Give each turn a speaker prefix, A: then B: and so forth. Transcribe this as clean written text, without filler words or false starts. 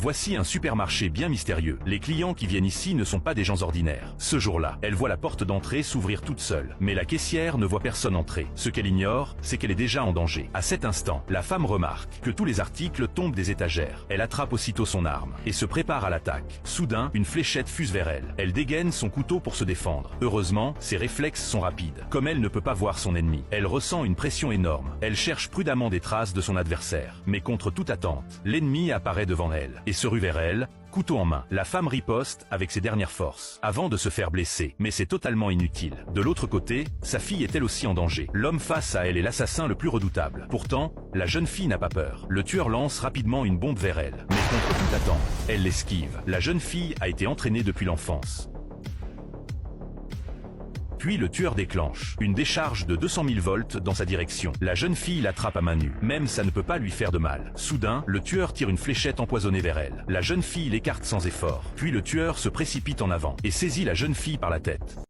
A: Voici un supermarché bien mystérieux. Les clients qui viennent ici ne sont pas des gens ordinaires. Ce jour-là, elle voit la porte d'entrée s'ouvrir toute seule. Mais la caissière ne voit personne entrer. Ce qu'elle ignore, c'est qu'elle est déjà en danger. À cet instant, la femme remarque que tous les articles tombent des étagères. Elle attrape aussitôt son arme et se prépare à l'attaque. Soudain, une fléchette fuse vers elle. Elle dégaine son couteau pour se défendre. Heureusement, ses réflexes sont rapides. Comme elle ne peut pas voir son ennemi, elle ressent une pression énorme. Elle cherche prudemment des traces de son adversaire. Mais contre toute attente, l'ennemi apparaît devant elle et se rue vers elle, couteau en main. La femme riposte avec ses dernières forces, avant de se faire blesser. Mais c'est totalement inutile. De l'autre côté, sa fille est elle aussi en danger. L'homme face à elle est l'assassin le plus redoutable. Pourtant, la jeune fille n'a pas peur. Le tueur lance rapidement une bombe vers elle. Mais contre toute attente, elle l'esquive. La jeune fille a été entraînée depuis l'enfance. Puis le tueur déclenche une décharge de 200 000 volts dans sa direction. La jeune fille l'attrape à main nue. Même ça ne peut pas lui faire de mal. Soudain, le tueur tire une fléchette empoisonnée vers elle. La jeune fille l'écarte sans effort. Puis le tueur se précipite en avant et saisit la jeune fille par la tête.